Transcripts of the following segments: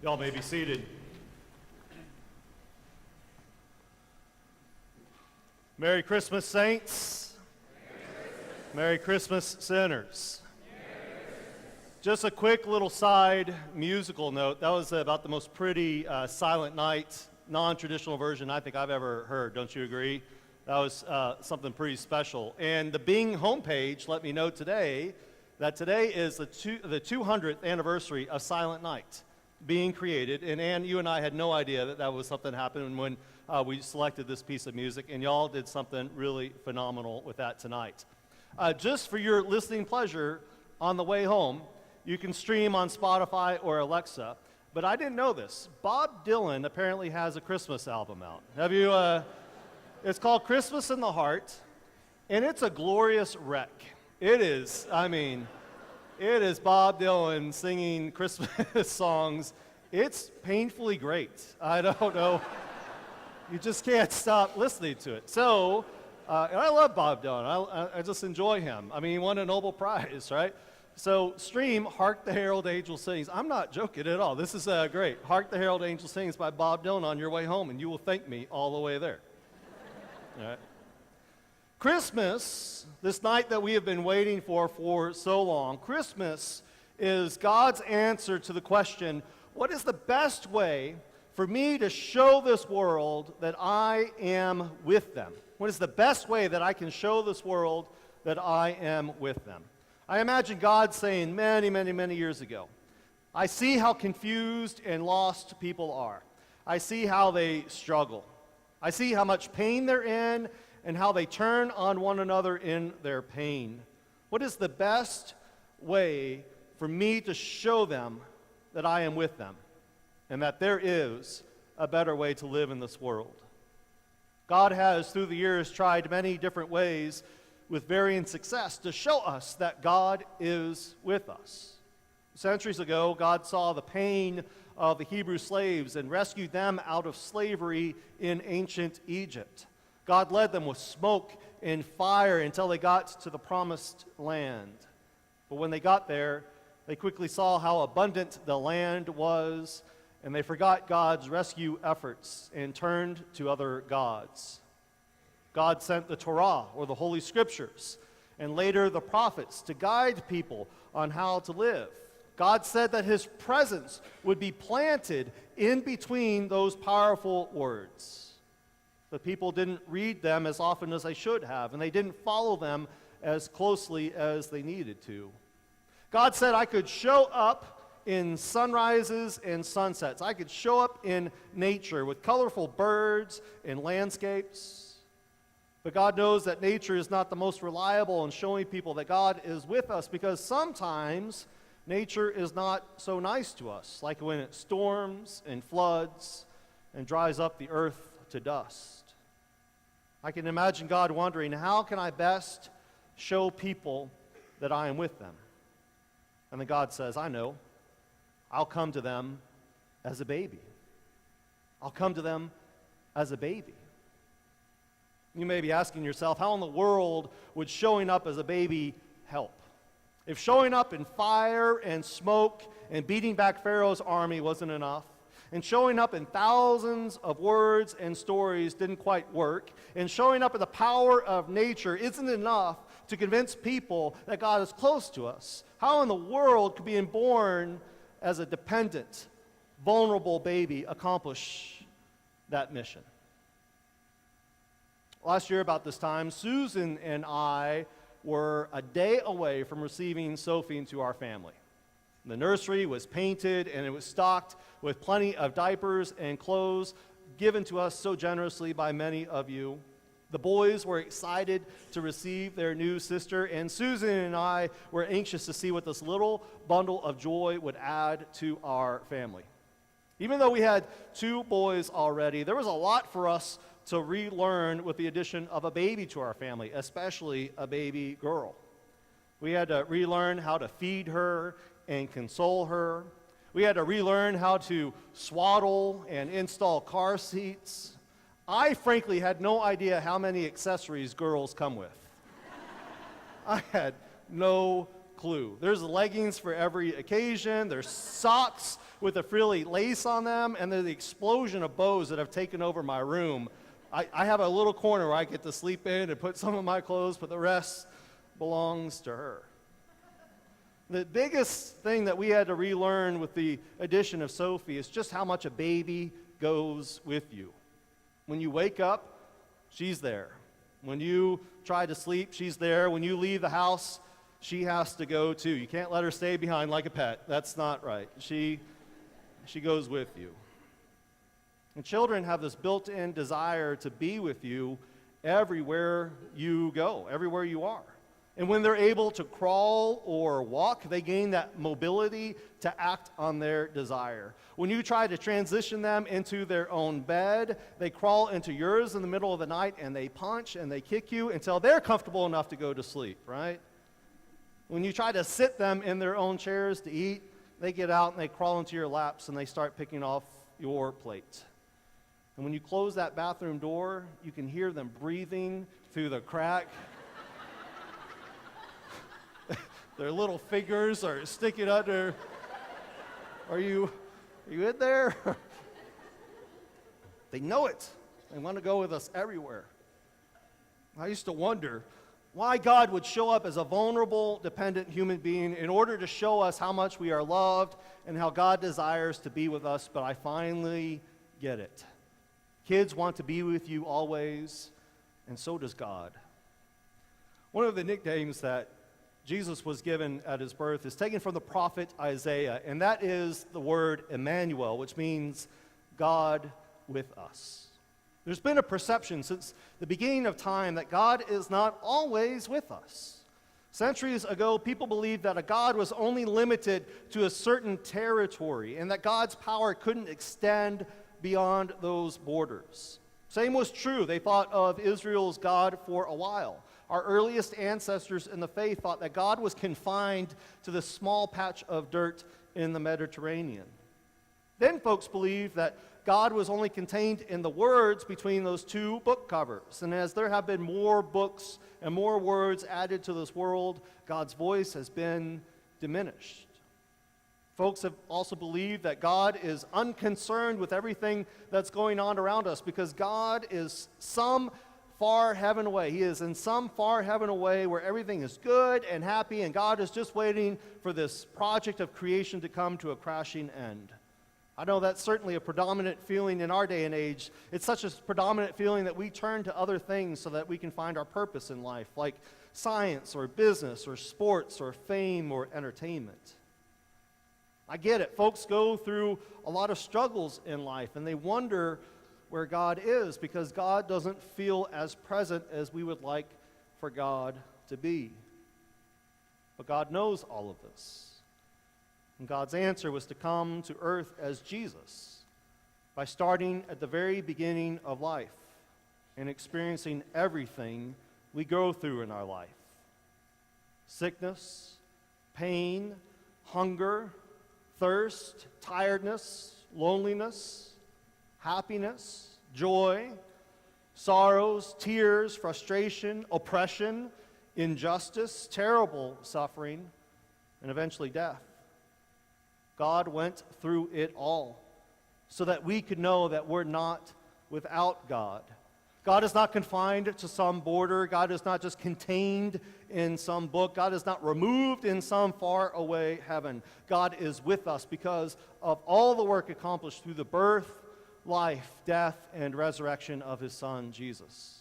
Y'all may be seated. Merry Christmas, saints. Merry Christmas, sinners. Just a quick little side musical note. That was about the most pretty Silent Night, non-traditional version I think I've ever heard. Don't you agree? That was something pretty special. And the Bing homepage let me know today that today is the 200th anniversary of Silent Night being created. And Ann, you and I had no idea that that was something happening when we selected this piece of music. And y'all did something really phenomenal with that tonight. Just for your listening pleasure on the way home, you can stream on Spotify or Alexa. But I didn't know this. Bob Dylan apparently has a Christmas album out. Have you? It's called Christmas in the Heart, and it's a glorious wreck. It is. I mean, it is Bob Dylan singing Christmas songs. It's painfully great. I don't know. You just can't stop listening to it. So, and I love Bob Dylan. I just enjoy him. I mean, he won a Nobel Prize, right? So stream Hark the Herald Angels Sings. I'm not joking at all. This is great. Hark the Herald Angels Sings by Bob Dylan on your way home, and you will thank me all the way there. All right. Christmas, this night that we have been waiting for so long, Christmas is God's answer to the question, what is the best way for me to show this world that I am with them? What is the best way that I can show this world that I am with them? I imagine God saying many, many, many years ago, I see how confused and lost people are. I see how they struggle. I see how much pain they're in and how they turn on one another in their pain. What is the best way for me to show them that I am with them and that there is a better way to live in this world? God has, through the years, tried many different ways with varying success to show us that God is with us. Centuries ago, God saw the pain of the Hebrew slaves and rescued them out of slavery in ancient Egypt. God led them with smoke and fire until they got to the promised land. But when they got there, they quickly saw how abundant the land was, and they forgot God's rescue efforts and turned to other gods. God sent the Torah, or the Holy Scriptures, and later the prophets to guide people on how to live. God said that his presence would be planted in between those powerful words. But people didn't read them as often as they should have, and they didn't follow them as closely as they needed to. God said I could show up in sunrises and sunsets. I could show up in nature with colorful birds and landscapes. But God knows that nature is not the most reliable in showing people that God is with us, because sometimes nature is not so nice to us, like when it storms and floods and dries up the earth to dust. I can imagine God wondering, how can I best show people that I am with them? And then God says, I know. I'll come to them as a baby. I'll come to them as a baby. You may be asking yourself, how in the world would showing up as a baby help? If showing up in fire and smoke and beating back Pharaoh's army wasn't enough, and showing up in thousands of words and stories didn't quite work, and showing up in the power of nature isn't enough to convince people that God is close to us, how in the world could being born as a dependent, vulnerable baby accomplish that mission? Last year about this time, Susan and I were a day away from receiving Sophie into our family. The nursery was painted and it was stocked with plenty of diapers and clothes given to us so generously by many of you. The boys were excited to receive their new sister, and Susan and I were anxious to see what this little bundle of joy would add to our family. Even though we had 2 boys already, there was a lot for us to relearn with the addition of a baby to our family, especially a baby girl. We had to relearn how to feed her and console her. We had to relearn how to swaddle and install car seats. I frankly had no idea how many accessories girls come with. I had no clue. There's leggings for every occasion. There's socks with a frilly lace on them, and there's the explosion of bows that have taken over my room. I have a little corner where I get to sleep in and put some of my clothes, but the rest belongs to her. The biggest thing that we had to relearn with the addition of Sophie is just how much a baby goes with you. When you wake up, she's there. When you try to sleep, she's there. When you leave the house, she has to go too. You can't let her stay behind like a pet. That's not right. She goes with you. And children have this built-in desire to be with you everywhere you go, everywhere you are. And when they're able to crawl or walk, they gain that mobility to act on their desire. When you try to transition them into their own bed, they crawl into yours in the middle of the night and they punch and they kick you until they're comfortable enough to go to sleep, right? When you try to sit them in their own chairs to eat, they get out and they crawl into your laps and they start picking off your plate. And when you close that bathroom door, you can hear them breathing through the crack. Their little fingers are sticking under. Are you in there? They know it. They want to go with us everywhere. I used to wonder why God would show up as a vulnerable, dependent human being in order to show us how much we are loved and how God desires to be with us, but I finally get it. Kids want to be with you always, and so does God. One of the nicknames that Jesus was given at his birth is taken from the prophet Isaiah, and that is the word Emmanuel, which means God with us. There's been a perception since the beginning of time that God is not always with us. Centuries ago, people believed that a God was only limited to a certain territory and that God's power couldn't extend beyond those borders. Same was true. They thought of Israel's God for a while. Our earliest ancestors in the faith thought that God was confined to this small patch of dirt in the Mediterranean. Then folks believed that God was only contained in the words between those two book covers. And as there have been more books and more words added to this world, God's voice has been diminished. Folks have also believed that God is unconcerned with everything that's going on around us because God is some far heaven away. He is in some far heaven away where everything is good and happy, and God is just waiting for this project of creation to come to a crashing end. I know that's certainly a predominant feeling in our day and age. It's such a predominant feeling that we turn to other things so that we can find our purpose in life, like science or business or sports or fame or entertainment. I get it. Folks go through a lot of struggles in life, and they wonder where God is because God doesn't feel as present as we would like for God to be. But God knows all of this. And God's answer was to come to earth as Jesus by starting at the very beginning of life and experiencing everything we go through in our life. Sickness, pain, hunger, thirst, tiredness, loneliness, happiness, joy, sorrows, tears, frustration, oppression, injustice, terrible suffering, and eventually death. God went through it all so that we could know that we're not without God. God is not confined to some border. God is not just contained in some book. God is not removed in some far away heaven. God is with us because of all the work accomplished through the birth, life, death, and resurrection of his Son, Jesus.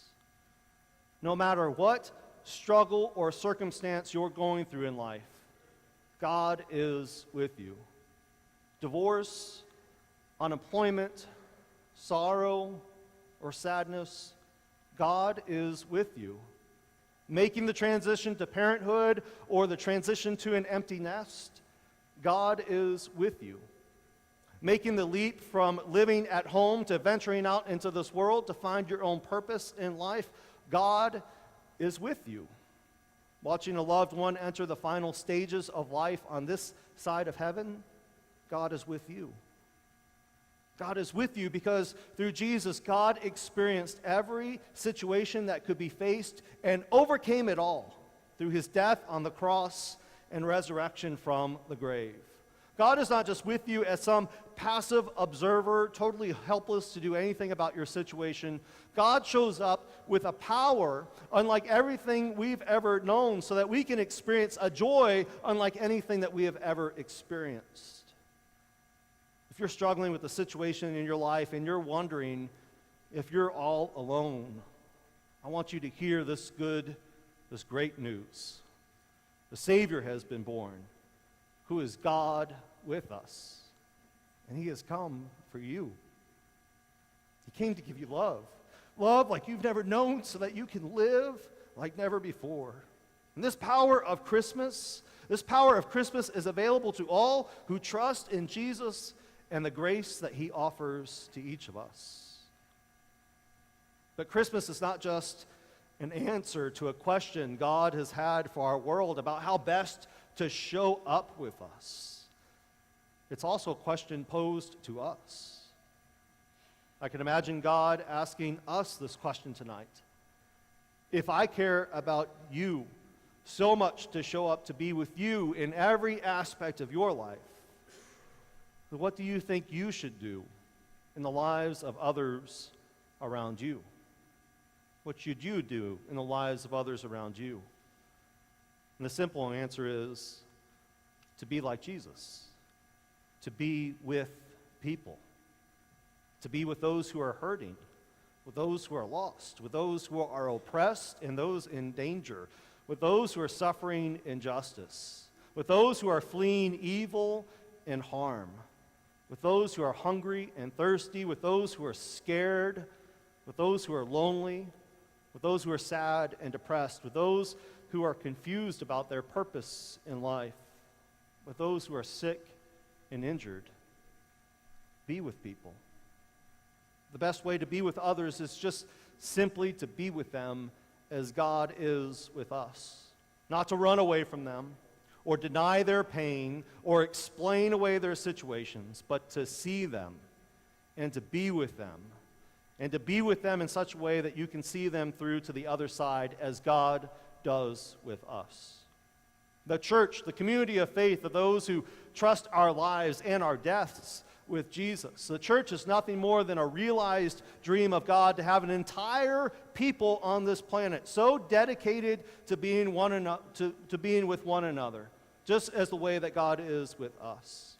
No matter what struggle or circumstance you're going through in life, God is with you. Divorce, unemployment, sorrow, or sadness, God is with you. Making the transition to parenthood or the transition to an empty nest, God is with you. Making the leap from living at home to venturing out into this world to find your own purpose in life, God is with you. Watching a loved one enter the final stages of life on this side of heaven, God is with you. God is with you because through Jesus, God experienced every situation that could be faced and overcame it all through his death on the cross and resurrection from the grave. God is not just with you as some passive observer, totally helpless to do anything about your situation. God shows up with a power unlike everything we've ever known, so that we can experience a joy unlike anything that we have ever experienced. If you're struggling with a situation in your life and you're wondering if you're all alone, I want you to hear this great news. The Savior has been born, who is God with us. And he has come for you. He came to give you love. Love like you've never known, so that you can live like never before. And this power of Christmas is available to all who trust in Jesus and the grace that he offers to each of us. But Christmas is not just an answer to a question God has had for our world about how best to show up with us. It's also a question posed to us. I can imagine God asking us this question tonight. If I care about you so much to show up to be with you in every aspect of your life, then what do you think you should do in the lives of others around you? What should you do in the lives of others around you? And the simple answer is to be like Jesus, to be with people, to be with those who are hurting, with those who are lost, with those who are oppressed and those in danger, with those who are suffering injustice, with those who are fleeing evil and harm, with those who are hungry and thirsty, with those who are scared, with those who are lonely, with those who are sad and depressed, with those who are confused about their purpose in life, with those who are sick and injured. Be with people. The best way to be with others is just simply to be with them as God is with us. Not to run away from them, or deny their pain, or explain away their situations, but to see them and to be with them. And to be with them in such a way that you can see them through to the other side as God does with us. The church, the community of faith, of those who trust our lives and our deaths with Jesus. The church is nothing more than a realized dream of God to have an entire people on this planet so dedicated to being with one another, just as the way that God is with us.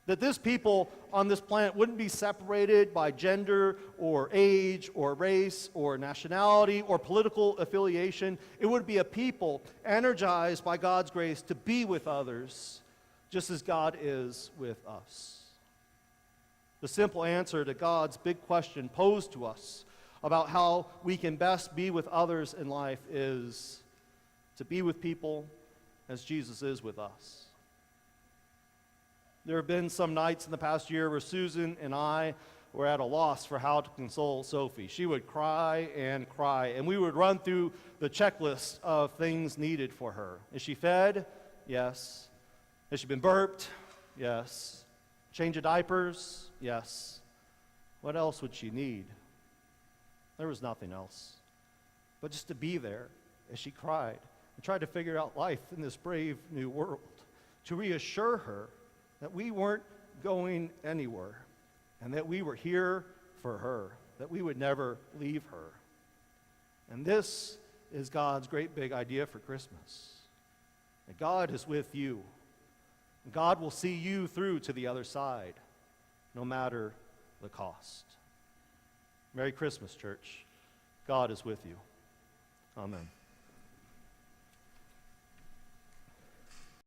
That this people on this planet wouldn't be separated by gender or age or race or nationality or political affiliation. It would be a people energized by God's grace to be with others, just as God is with us. The simple answer to God's big question posed to us about how we can best be with others in life is to be with people as Jesus is with us. There have been some nights in the past year where Susan and I were at a loss for how to console Sophie. She would cry, and we would run through the checklist of things needed for her. Is she fed? Yes. Has she been burped? Yes. Change of diapers? Yes. What else would she need? There was nothing else. But just to be there as she cried and tried to figure out life in this brave new world, to reassure her that we weren't going anywhere, and that we were here for her, that we would never leave her. And this is God's great big idea for Christmas. That God is with you. And God will see you through to the other side, no matter the cost. Merry Christmas, church. God is with you. Amen.